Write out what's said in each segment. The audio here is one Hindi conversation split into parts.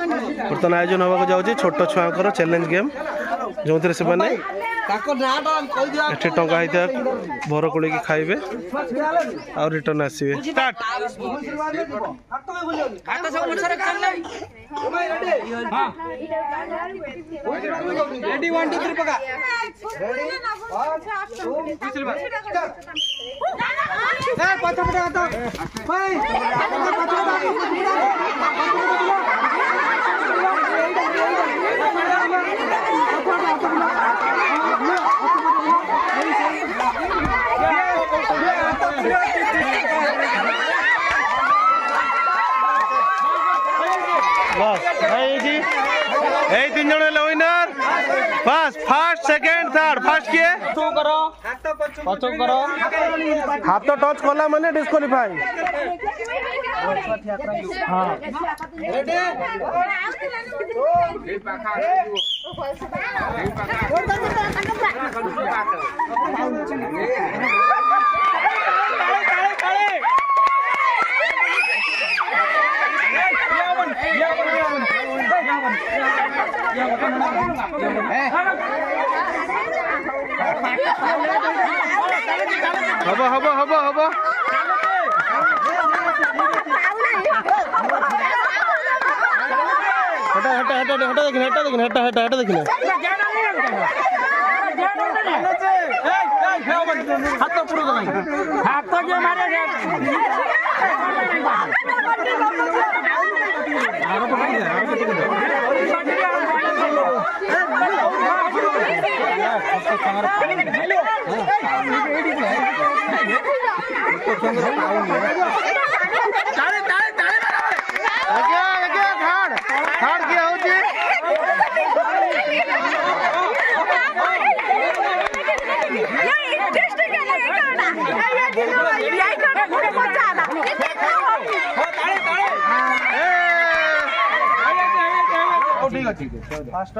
बर्तमान आयोजन होगा जाऊँगी छोट छुआंकर चैलेंज गेम जो थे से टंका होता भर कोड़ी खाइबे और रिटर्न आसवे स्टार्ट तीन जन winner first second third first किए हाथ टच कला माने डिस्क्वालिफाई हबो हबो हबो हबो हटा हटा हटा हटा देखिन हटा देखिन हटा हटा हटा देखिन हाथ तो पूरा नहीं हाथ तो जे मारे ठीक है फास्ट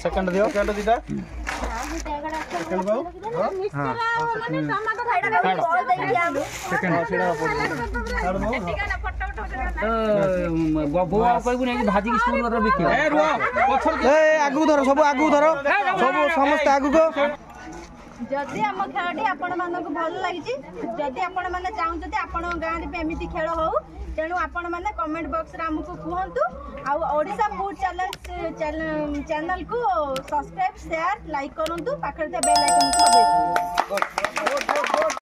सेकंड दियो सेकंड दीटा सेकंड बाऊ हां सेकंड सेडा गबो आपको नहीं भाजी की स्टोर कर बिके ए रुआ पछर ए आगु धरो सब समस्त आगु को जदि आम खेलटी आपण मानक भल लगी जदि आपण माने चाहते आपण गाँव में एमती खेल हो तेणु आपण मैंने कमेंट बॉक्स रे हमको कहतु आशा फूड चैनल को सब्सक्राइब शेयर लाइक करूँ पाखे बेल आइकन को दबाइए।